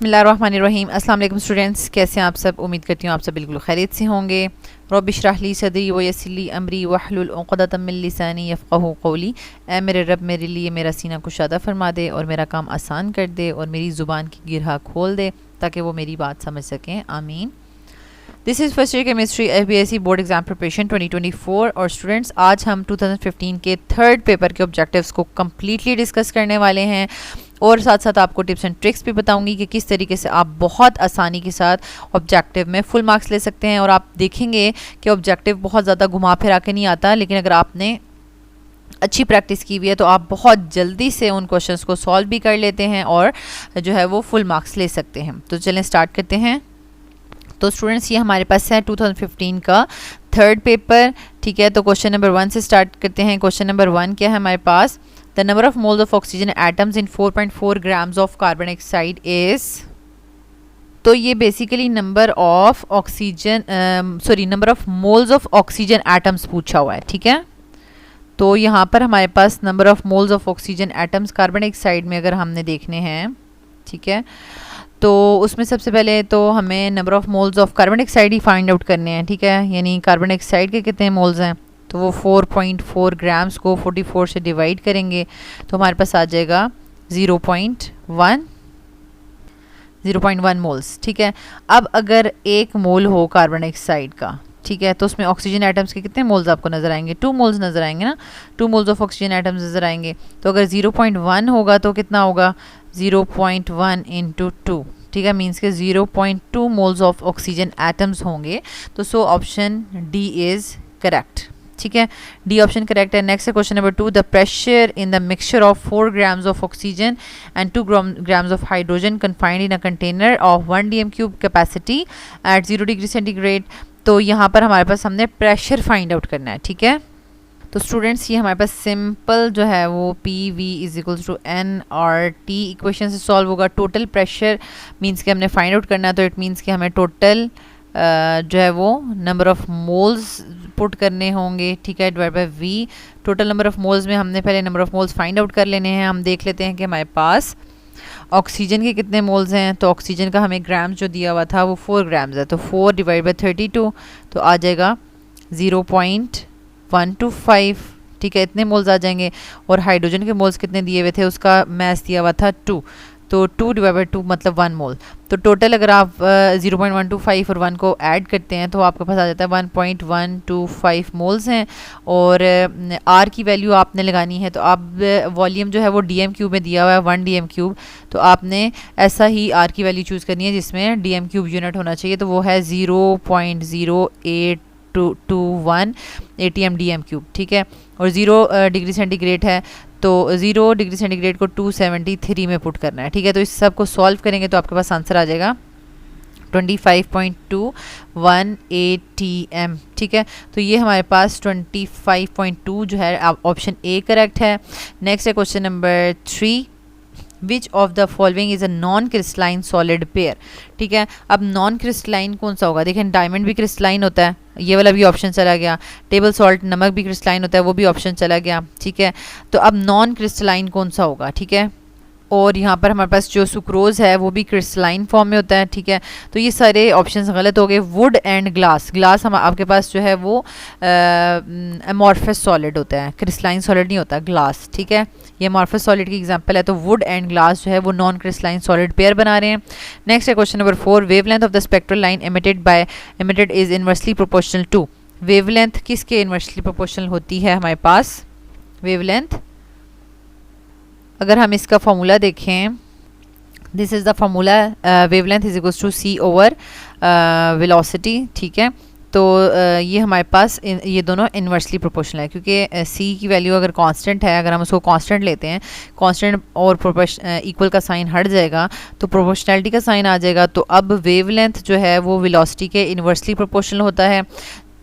बिस्मिल्लाहिर्रहमानिर्रहीम। अस्सलाम वालेकुम स्टूडेंट्स, कैसे हैं आप सब। उम्मीद करती हूँ आप सब बिल्कुल खैरियत से होंगे। रब्बि इश्रह ली सदरी व यस्सिर ली अमरी वहलुल उक़दतम मिन लिसानी यफ़क़हू क़ौली। ऐ मेरे रब, मेरे लिए मेरा सीना कुशादा फरमा दे और मेरा काम आसान कर दे और मेरी ज़ुबान की गिरहा खोल दे ताकि वो मेरी बात समझ सकें। आमीन। This is first year chemistry FBSc board exam preparation 2024। और स्टूडेंट्स, आज हम 2015 के थर्ड पेपर के ऑब्जेक्टिव्स को कम्प्लीटली डिस्कस करने वाले हैं और साथ साथ आपको टिप्स एंड ट्रिक्स भी बताऊंगी कि किस तरीके से आप बहुत आसानी के साथ ऑब्जेक्टिव में फुल मार्क्स ले सकते हैं। और आप देखेंगे कि ऑब्जेक्टिव बहुत ज़्यादा घुमा फिरा के नहीं आता, लेकिन अगर आपने अच्छी प्रैक्टिस की हुई है तो आप बहुत जल्दी से उन क्वेश्चंस को सॉल्व भी कर लेते हैं और जो है वो फुल मार्क्स ले सकते हैं। तो चलें स्टार्ट करते हैं। तो स्टूडेंट्स, ये हमारे पास है 2015 का थर्ड पेपर, ठीक है। तो क्वेश्चन नंबर 1 से स्टार्ट करते हैं। क्वेश्चन नंबर 1 क्या है हमारे पास, the number of moles of oxygen atoms in 4.4 grams of carbon dioxide is. तो ये basically number of oxygen number of moles of oxygen atoms पूछा हुआ है, ठीक है। तो यहाँ पर हमारे पास number of moles of oxygen atoms carbon dioxide में अगर हमने देखने हैं, ठीक है, तो उसमें सबसे पहले तो हमें number of moles of carbon dioxide he find out करने हैं, ठीक है। यानी कार्बन डाइऑक्साइड के कितने मोल्स हैं, तो वो 4.4 ग्राम्स को 44 से डिवाइड करेंगे तो हमारे पास आ जाएगा 0.1 मोल्स, ठीक है। अब अगर 1 मोल हो कार्बन डाइऑक्साइड का, ठीक है, तो उसमें ऑक्सीजन एटम्स के कितने मोल्स आपको नज़र आएंगे, 2 मोल्स नज़र आएंगे ना, 2 मोल्स ऑफ ऑक्सीजन एटम्स नज़र आएंगे। तो अगर 0.1 होगा तो कितना होगा, 0.1 इंटू 2, ठीक है, मीन्स के 0.2 मोल्स ऑफ ऑक्सीजन एटम्स होंगे। तो सो ऑप्शन डी इज़ करेक्ट, ठीक है, डी ऑप्शन करेक्ट है। नेक्स्ट है question number 2, the pressure in the mixture of 4 grams of oxygen and 2 grams of hydrogen confined in a container of 1 dm³ capacity eight 0 degree centigrade. तो यहाँ पर हमारे पास हमने pressure find out करना है, ठीक है। तो स्टूडेंट्स, ये हमारे पास सिंपल जो है वो PV = nRT इक्वेशन से सॉल्व होगा। टोटल प्रेशर मीन्स कि हमने फाइंड आउट करना है, तो इट मीन्स कि हमें टोटल जो है वो नंबर ऑफ मोल्स पुट करने होंगे, ठीक है, divide by V। Total number of moles में हमने पहले number of moles find out कर लेने हैं। हम देख लेते हैं कि हमारे पास ऑक्सीजन के कितने मोल्स हैं। तो ऑक्सीजन का हमें ग्राम्स जो दिया हुआ था वो 4 ग्राम्स है, तो 4 डिवाइड बाई 32 तो आ जाएगा 0.125, ठीक है, इतने मोल्स आ जाएंगे। और हाइड्रोजन के मोल्स कितने दिए हुए थे, उसका मैस दिया हुआ था 2, तो 2 डिवाइड बाई 2 मतलब 1 मोल। तो टोटल अगर आप 0.125 और 1 को ऐड करते हैं तो आपके पास आ जाता है 1.125 मोल्स हैं। और R की वैल्यू आपने लगानी है, तो आप वॉल्यूम जो है वो dm³ में दिया हुआ है 1 dm³, तो आपने ऐसा ही R की वैल्यू चूज़ करनी है जिसमें dm³ यूनिट होना चाहिए, तो वो है 0.0821 atm dm³, ठीक है। और 0 डिग्री सेंटीग्रेड है, तो 0 डिग्री सेंटीग्रेड को 273 में पुट करना है, ठीक है। तो इस सब को सॉल्व करेंगे तो आपके पास आंसर आ जाएगा 25.21 atm, ठीक है। तो ये हमारे पास 25.2 जो है ऑप्शन ए करेक्ट है। नेक्स्ट है question number 3, which of the following is a non crystalline solid pair, ठीक है। अब नॉन क्रिस्टलाइन कौन सा होगा, देखें डायमंड भी क्रिस्टलाइन होता है, ये वाला भी ऑप्शन चला गया। टेबल सॉल्ट नमक भी क्रिस्टलाइन होता है, वो भी ऑप्शन चला गया, ठीक है। तो अब नॉन क्रिस्टलाइन कौन सा होगा, ठीक है। और यहाँ पर हमारे पास जो सुक्रोज है वो भी क्रिस्टलाइन फॉर्म में होता है, ठीक है। तो ये सारे ऑप्शंस गलत हो गए। वुड एंड ग्लास, ग्लास हम आपके पास जो है वो अमॉर्फस सॉलिड होता है, क्रिस्टलाइन सॉलिड नहीं होता ग्लास, ठीक है। ये अमॉर्फस सॉलिड की एग्जांपल है। तो वुड एंड ग्लास जो है वो नॉन क्रिस्टलाइन सॉलिड पेयर बना रहे हैं। नेक्स्ट है question number 4, wavelength of the spectral line emitted is inversely proportional to. Wavelength किसके इनवर्सली प्रोपोर्शनल होती है हमारे पास वेवलेंथ, अगर हम इसका फॉर्मूला देखें, this is the formula, wavelength is equals to C over velocity, ठीक है। तो ये हमारे पास ये दोनों इन्वर्सली प्रोपोर्शनल है, क्योंकि C की वैल्यू अगर कांस्टेंट है, अगर हम उसको कांस्टेंट लेते हैं, कांस्टेंट और इक्वल का साइन हट जाएगा तो प्रोपोर्शनैलिटी का साइन आ जाएगा। तो अब वेवलेंथ जो है वो वेलोसिटी के इन्वर्सली प्रोपोर्शनल होता है।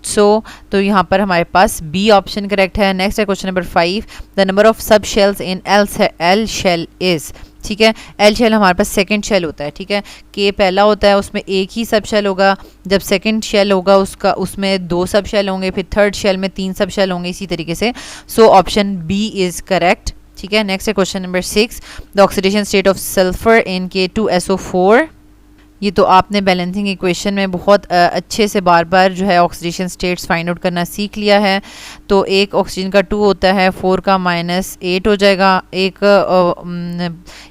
तो यहाँ पर हमारे पास बी ऑप्शन करेक्ट है। नेक्स्ट है question number 5, the number of sub shells in L shell is, ठीक है। एल शेल हमारे पास सेकंड शेल होता है, ठीक है। के पहला होता है, उसमें एक ही सब शेल होगा। जब सेकंड शेल होगा उसमें 2 सब शेल होंगे, फिर थर्ड शेल में 3 सब शेल होंगे, इसी तरीके से। So option B is correct, ठीक है। नेक्स्ट है question number 6, the oxidation state of sulphur in K2SO4। ये तो आपने बैलेंसिंग इक्वेशन में बहुत अच्छे से बार बार जो है ऑक्सीडेशन स्टेट्स फाइंड आउट करना सीख लिया है। तो एक ऑक्सीजन का 2 होता है, 4 का -8 हो जाएगा। एक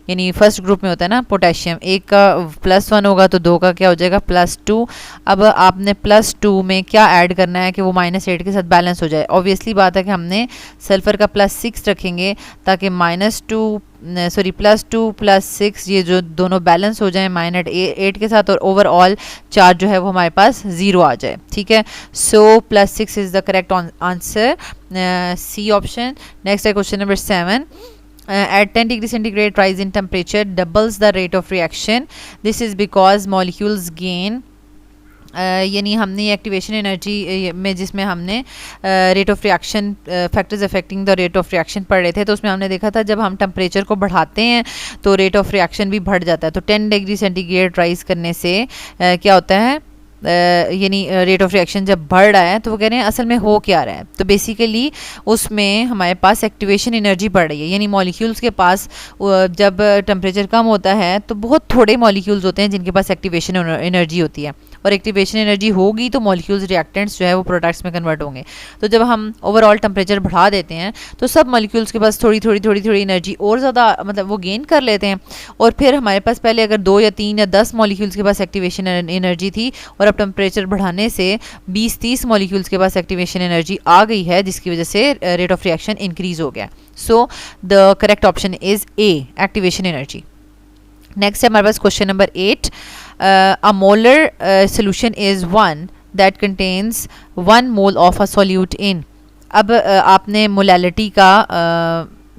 यानी फर्स्ट ग्रुप में होता है ना पोटेशियम, एक का +1 होगा तो 2 का क्या हो जाएगा +2। अब आपने +2 में क्या ऐड करना है कि वो -8 के साथ बैलेंस हो जाए। ऑब्वियसली बात है कि हमने सल्फ़र का +6 रखेंगे ताकि -2 +6 ये जो दोनों बैलेंस हो जाए -8 के साथ, और ओवरऑल चार्ज जो है वो हमारे पास 0 आ जाए। ठीक है, so +6 is the correct answer, C option. Next है question number 7, at 10 degree centigrade rise in temperature doubles the rate of reaction. This is because molecules gain यानी हमने एक्टिवेशन एनर्जी में जिसमें हमने rate of reaction factors affecting the rate of reaction पढ़ रहे थे, तो उसमें हमने देखा था जब हम टेम्परेचर को बढ़ाते हैं तो रेट ऑफ रिएक्शन भी बढ़ जाता है। तो 10 डिग्री सेंटीग्रेड राइज करने से क्या होता है, यानी रेट ऑफ रिएक्शन जब बढ़ रहा है तो वो कह रहे हैं असल में हो क्या रहा है। तो बेसिकली उसमें हमारे पास एक्टिवेशन एनर्जी बढ़ रही है, यानी मॉलिक्यूल्स के पास जब टेम्परेचर कम होता है तो बहुत थोड़े मॉलिक्यूल्स होते हैं जिनके पास एक्टिवेशन एनर्जी होती है, और एक्टिवेशन एनर्जी होगी तो मॉलिक्यूल्स रिएक्टेंट्स जो है वो प्रोडक्ट्स में कन्वर्ट होंगे। तो जब हम ओवरऑल टेम्परेचर बढ़ा देते हैं तो सब मॉलिक्यूल्स के पास थोड़ी थोड़ी एनर्जी और ज़्यादा मतलब वो गेन कर लेते हैं, और फिर हमारे पास पहले अगर 2 या 3 या 10 मॉलिक्यूल्स के पास एक्टिवेशन एनर्जी थी और अब टेम्परेचर बढ़ाने से 20-30 मॉलिक्यूल्स के पास एक्टिवेशन एनर्जी आ गई है, जिसकी वजह से रेट ऑफ रिएक्शन इंक्रीज हो गया। सो the correct option is a, activation energy. Next है हमारे पास question number 8, a molar solution is one that contains 1 mole of a solute in। अब आपने मोलैलिटी का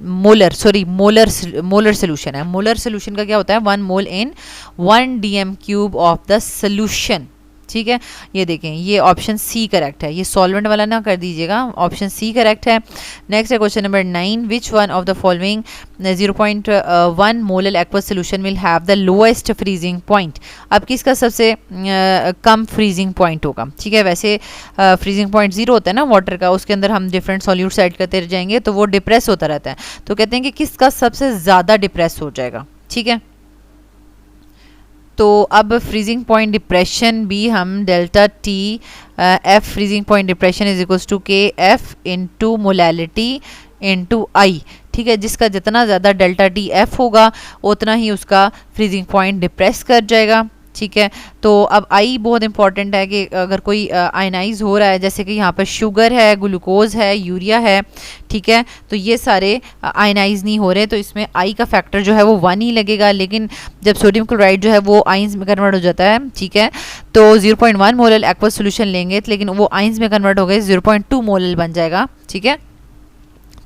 मोलर सोल्यूशन है। मोलर सोल्यूशन का क्या होता है, 1 मोल इन 1 dm³ ऑफ द सोल्यूशन। ठीक है, ये देखें ये ऑप्शन सी करेक्ट है, ये सॉल्वेंट वाला ना कर दीजिएगा, ऑप्शन सी करेक्ट है। नेक्स्ट है question number 9, which one of the following 0.1 molar aqueous solution will have the lowest freezing point. अब किसका सबसे कम फ्रीजिंग पॉइंट होगा। ठीक है, वैसे फ्रीजिंग पॉइंट 0 होता है ना वाटर का, उसके अंदर हम डिफरेंट सॉल्यूट्स ऐड करते रह जाएंगे तो वो डिप्रेस होता रहता है। तो कहते हैं कि किसका सबसे ज़्यादा डिप्रेस हो जाएगा। ठीक है, तो अब फ्रीजिंग पॉइंट डिप्रेशन भी हम delta T F freezing point depression is equals to K F into molality into i. ठीक है, जिसका जितना ज़्यादा डेल्टा टी एफ होगा उतना ही उसका फ्रीजिंग पॉइंट डिप्रेस कर जाएगा। ठीक है, तो अब आई बहुत इंपॉर्टेंट है कि अगर कोई आयनाइज हो रहा है, जैसे कि यहाँ पर शुगर है, ग्लूकोज है, यूरिया है, ठीक है, तो ये सारे आयनाइज नहीं हो रहे, तो इसमें आई का फैक्टर जो है वो 1 ही लगेगा। लेकिन जब सोडियम क्लोराइड जो है वो आइंस में कन्वर्ट हो जाता है, ठीक है, तो 0.1 मोलर एक्वस सोल्यूशन लेंगे, लेकिन वो आइंस में कन्वर्ट हो गए 0.2 मोलर बन जाएगा। ठीक है,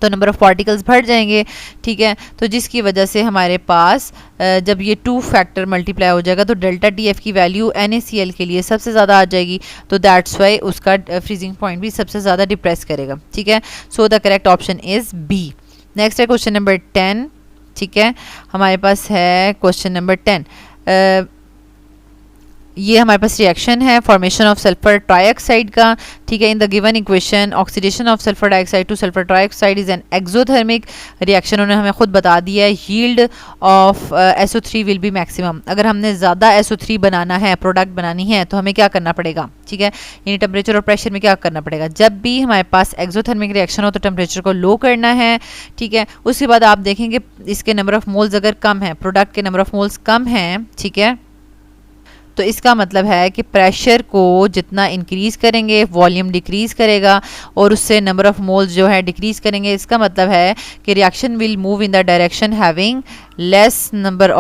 तो नंबर ऑफ पार्टिकल्स बढ़ जाएंगे। ठीक है, तो जिसकी वजह से हमारे पास जब ये 2 फैक्टर मल्टीप्लाई हो जाएगा तो डेल्टा टी एफ की वैल्यू NaCl के लिए सबसे ज़्यादा आ जाएगी, तो दैट्स वाई उसका फ्रीजिंग पॉइंट भी सबसे ज़्यादा डिप्रेस करेगा। ठीक है, so the correct option is B. Next है क्वेश्चन नंबर 10। ठीक है, हमारे पास है क्वेश्चन नंबर 10, ये हमारे पास रिएक्शन है फॉर्मेशन ऑफ सल्फर ट्राइऑक्साइड का। ठीक है, in the given equation oxidation of sulphur dioxide two sulphur trioxide is an exothermic reaction. उन्होंने हमें खुद बता दिया है yield of SO3 will be maximum. अगर हमने ज़्यादा SO3 बनाना है, प्रोडक्ट बनानी है, तो हमें क्या करना पड़ेगा। ठीक है, यानी टेम्परेचर और प्रेशर में क्या करना पड़ेगा, जब भी हमारे पास एक्सोथर्मिक रिएक्शन हो तो टेम्परेचर को लो करना है। ठीक है, उसके बाद आप देखेंगे इसके नंबर ऑफ मोल्स अगर कम है, प्रोडक्ट के नंबर ऑफ मोल्स कम हैं, ठीक है, तो इसका मतलब है कि प्रेशर को जितना इंक्रीज़ करेंगे वॉल्यूम डिक्रीज़ करेगा और उससे नंबर ऑफ मोल्स जो है डिक्रीज़ करेंगे। इसका मतलब है कि reaction will move in the direction having less number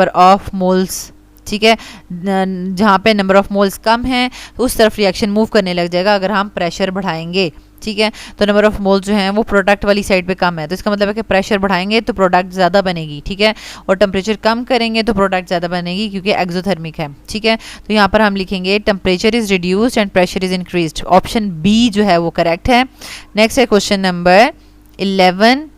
of moles. ठीक है, जहाँ पे नंबर ऑफ मोल्स कम हैं उस तरफ रिएक्शन मूव करने लग जाएगा अगर हम प्रेशर बढ़ाएंगे। ठीक है, तो नंबर ऑफ मोल्स जो हैं वो प्रोडक्ट वाली साइड पे कम है, तो इसका मतलब है कि प्रेशर बढ़ाएंगे तो प्रोडक्ट ज़्यादा बनेगी। ठीक है, और टेम्परेचर कम करेंगे तो प्रोडक्ट ज़्यादा बनेगी क्योंकि एक्सोथर्मिक है। ठीक है, तो यहाँ पर हम लिखेंगे temperature is reduced and pressure is increased. Option B जो है वो करेक्ट है। नेक्स्ट है question number 11,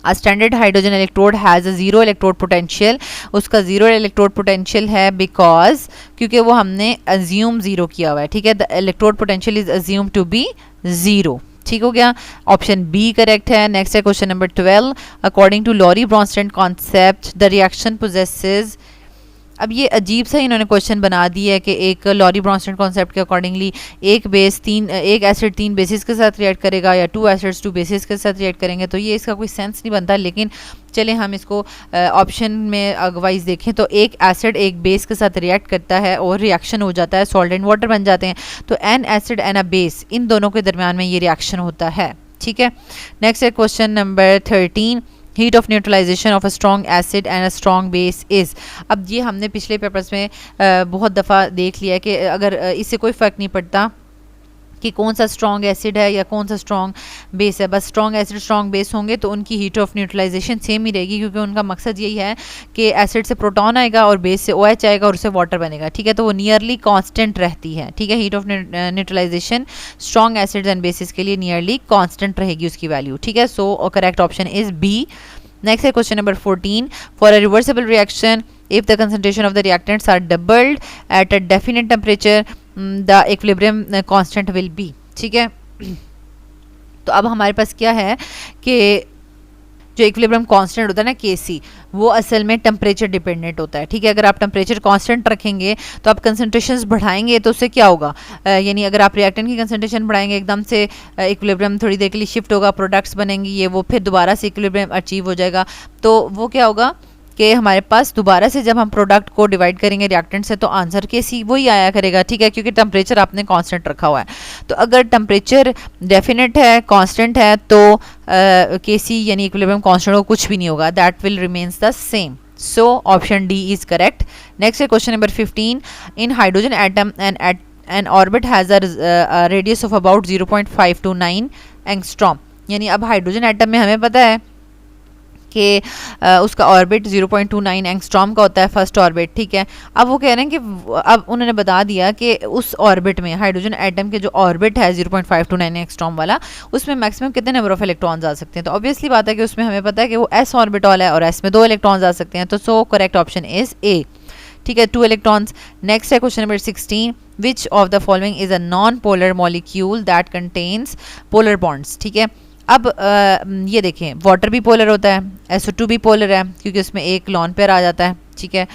A standard hydrogen electrode has a 0 electrode potential। उसका 0 electrode potential है because क्योंकि वो हमने assume 0 किया हुआ है। ठीक है, the electrode potential is assumed to be 0। ठीक हो गया, ऑप्शन बी करेक्ट है। नेक्स्ट है question number 12, according to Lowry Bronsted concept the reaction possesses. अब ये अजीब सा इन्होंने क्वेश्चन बना दिया है कि एक लॉरी ब्रॉन्स्टेड कॉन्सेप्ट के अकॉर्डिंगली एक एसिड 3 बेसिस के साथ रिएक्ट करेगा या 2 एसिड्स 2 बेसिस के साथ रिएक्ट करेंगे, तो ये इसका कोई सेंस नहीं बनता। लेकिन चले हम इसको ऑप्शन में अगवाइज देखें तो एक एसिड एक बेस के साथ रिएक्ट करता है और रिएक्शन हो जाता है, सॉल्ट एंड वाटर बन जाते हैं। तो an acid and a base, इन दोनों के दरमियान में ये रिएक्शन होता है। ठीक है, नेक्स्ट है question number 13, heat of neutralization of a strong acid and a strong base is. अब ये हमने पिछले पेपर्स में बहुत दफ़ा देख लिया है कि अगर इससे कोई फ़र्क नहीं पड़ता कि कौन सा स्ट्रॉन्ग एसिड है या कौन सा स्ट्रॉन्ग बेस है, बस स्ट्रॉन्ग एसिड स्ट्रॉन्ग बेस होंगे तो उनकी हीट ऑफ न्यूट्रलाइजेशन सेम ही रहेगी, क्योंकि उनका मकसद यही है कि एसिड से प्रोटॉन आएगा और बेस से OH आएगा और उससे वाटर बनेगा। ठीक है, तो वो नियरली कांस्टेंट रहती है। ठीक है, heat of neutralization strong acids and bases के लिए नियरली कांस्टेंट रहेगी उसकी वैल्यू। ठीक है, so correct option is B. Next है question number 14, for a reversible reaction if the concentration of the reactants are doubled at a definite temperature the equilibrium constant will be। ठीक है, तो अब हमारे पास क्या है कि जो इक्विलिब्रियम कांस्टेंट होता है ना Kc, वो असल में टेम्परेचर डिपेंडेंट होता है। ठीक है, अगर आप टेम्परेचर कांस्टेंट रखेंगे तो आप कंसंट्रेशंस बढ़ाएंगे तो उससे क्या होगा, यानी अगर आप रिएक्टेंट की कंसंट्रेशन बढ़ाएंगे एकदम से इक्विलिब्रियम थोड़ी देर के लिए शिफ्ट होगा, प्रोडक्ट्स बनेंगे ये वो, फिर दोबारा से इक्विलिब्रियम अचीव हो जाएगा। तो वो क्या होगा कि हमारे पास दोबारा से जब हम प्रोडक्ट को डिवाइड करेंगे रिएक्टेंट से तो आंसर Kc वही आया करेगा। ठीक है, क्योंकि टेम्परेचर आपने कांस्टेंट रखा हुआ है। तो अगर टेम्परेचर डेफिनेट है, कांस्टेंट है, तो Kc यानी इक्विलिब्रियम कांस्टेंट को कुछ भी नहीं होगा, that will remains the same. So option D is correct. Next है question number 15, in hydrogen atom an orbit has a radius of about 0.529 angstrom. यानी अब हाइड्रोजन एटम में हमें पता है कि उसका ऑर्बिट 0.29 एंगस्ट्रॉम का होता है, फर्स्ट ऑर्बिट। ठीक है, अब वो कह रहे हैं कि अब उन्होंने बता दिया कि उस ऑर्बिट में हाइड्रोजन एटम के जो ऑर्बिट है 0.529 एंगस्ट्रॉम वाला, उसमें मैक्सिमम कितने नंबर ऑफ इलेक्ट्रॉन्स आ सकते हैं। तो ऑब्वियसली बात है कि उसमें हमें पता है कि वो s ऑर्बिटल है और s में 2 इलेक्ट्रॉन्स आ सकते हैं। तो सो करेक्ट ऑप्शन इज ए। ठीक है, 2 इलेक्ट्रॉन्स। नेक्स्ट है question number 16, which of the following is a non polar molecule that contains polar bonds. ठीक है, अब ये देखें, वाटर भी पोलर होता है, SO2 भी पोलर है क्योंकि उसमें एक लॉन पेयर आ जाता है। ठीक है,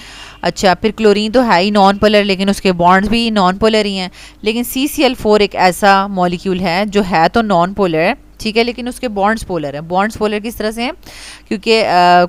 अच्छा, फिर क्लोरीन तो है ही नॉन पोलर लेकिन उसके बॉन्ड्स भी नॉन पोलर ही हैं। लेकिन CCl4 एक ऐसा मॉलिक्यूल है जो है तो नॉन पोलर, ठीक है, लेकिन उसके बॉन्ड्स पोलर है। बॉन्ड्स पोलर किस तरह से हैं, क्योंकि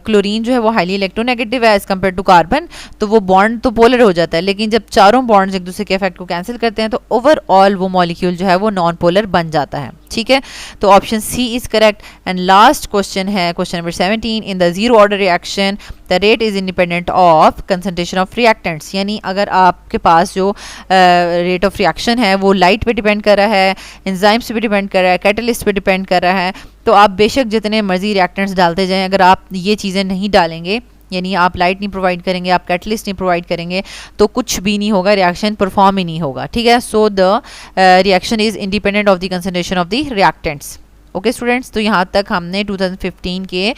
क्लोरीन जो है वो हाईली इलेक्ट्रोनेगेटिव है एज कम्पेयर टू कार्बन, तो वो बॉन्ड तो पोलर हो जाता है, लेकिन जब चारों बॉन्ड्स एक दूसरे के इफेक्ट को कैंसिल करते हैं तो ओवरऑल वो मॉलिक्यूल जो है वो नॉन पोलर बन जाता है। ठीक है, तो option C is correct. And last question है question number 17, in the zero order reaction the rate is independent of concentration of reactants. यानी अगर आपके पास जो रेट ऑफ रिएक्शन है वो लाइट पे डिपेंड कर रहा है, एंजाइम्स पे डिपेंड कर रहा है, कैटलिस्ट पे डिपेंड कर रहा है, तो आप बेशक जितने मर्जी रिएक्टेंट्स डालते जाएं, अगर आप ये चीज़ें नहीं डालेंगे, यानी आप लाइट नहीं प्रोवाइड करेंगे, आप कैटलिस्ट नहीं प्रोवाइड करेंगे, तो कुछ भी नहीं होगा, रिएक्शन परफॉर्म ही नहीं होगा। ठीक है, so the reaction is independent of the concentration of the reactants. Okay students, तो यहाँ तक हमने 2015 के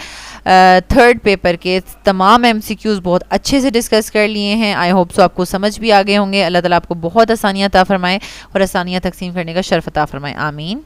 थर्ड पेपर के तमाम MCQs बहुत अच्छे से डिस्कस कर लिए हैं। आई होप सो आपको समझ भी आ गए होंगे। अल्लाह ताला आपको बहुत आसानियाँ अता फरमाए और आसानियाँ तकसीम करने का शर्फ अता फरमाए। आमीन।